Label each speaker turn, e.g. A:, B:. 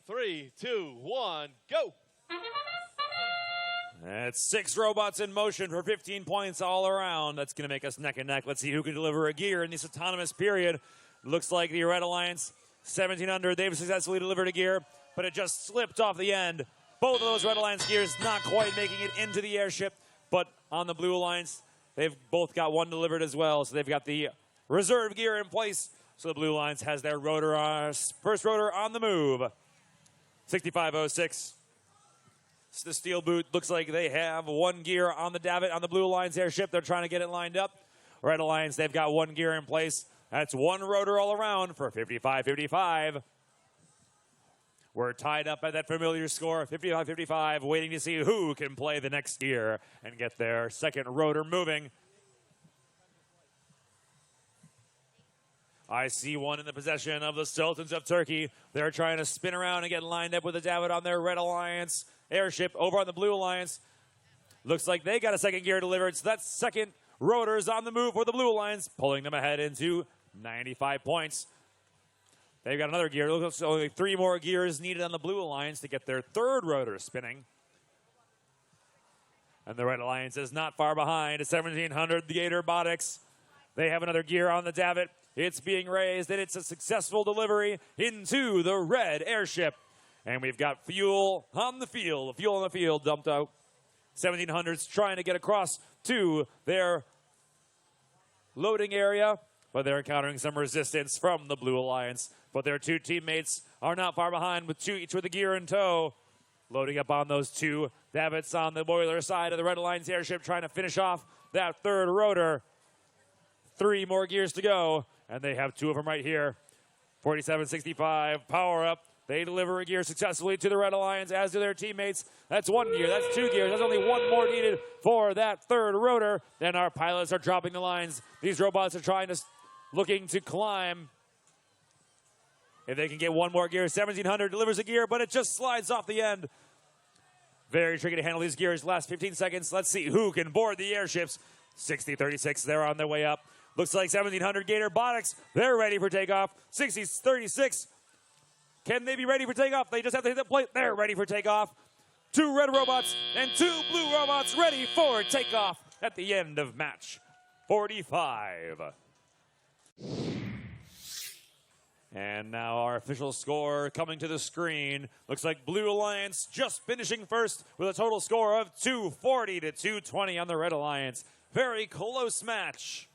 A: 3, 2, 1, go!
B: That's 6 robots in motion for 15 points all around. That's going to make us neck and neck. Let's see who can deliver a gear in this autonomous period. Looks like the Red Alliance, 1700, they've successfully delivered a gear, but it just slipped off the end. Both of those Red Alliance gears not quite making it into the airship, but on the Blue Alliance, they've both got one delivered as well. So they've got the reserve gear in place. So the Blue Alliance has their rotor, first rotor on the move. 6506. The steel boot looks like they have one gear on the davit on the Blue Alliance airship. They're trying to get it lined up. Red Alliance, they've got one gear in place. That's one rotor all around for 55-55. We're tied up at that familiar score, 55-55, waiting to see who can play the next gear and get their second rotor moving. I see one in the possession of the Sultans of Turkey. They're trying to spin around and get lined up with the davit on their Red Alliance airship. Over on the Blue Alliance, looks like they got a second gear delivered, so that second rotor's on the move for the Blue Alliance, pulling them ahead into 95 points. They've got another gear. Looks like only 3 more gears needed on the Blue Alliance to get their third rotor spinning. And the Red Alliance is not far behind. 1700, the Robotics. They have another gear on the davit. It's being raised, and it's a successful delivery into the red airship. And we've got fuel on the field. Fuel on the field dumped out. 1700's trying to get across to their loading area, but they're encountering some resistance from the Blue Alliance. But their two teammates are not far behind, with each with a gear in tow. Loading up on those 2 davits on the boiler side of the Red Alliance airship, trying to finish off that third rotor. 3 more gears to go, and they have 2 of them right here. 47-65, power up. They deliver a gear successfully to the Red Alliance, as do their teammates. That's 1 gear, that's 2 gears. There's only 1 more needed for that third rotor. Then our pilots are dropping the lines. These robots are looking to climb. If they can get 1 more gear, 1700 delivers a gear, but it just slides off the end. Very tricky to handle these gears. Last 15 seconds. Let's see who can board the airships. 60-36, they're on their way up. Looks like 1700 Robotics, they're ready for takeoff. 60-36, can they be ready for takeoff? They just have to hit the plate. They're ready for takeoff. 2 red robots and 2 blue robots ready for takeoff at the end of match 45. And now our official score coming to the screen. Looks like Blue Alliance just finishing first with a total score of 240 to 220 on the Red Alliance. Very close match.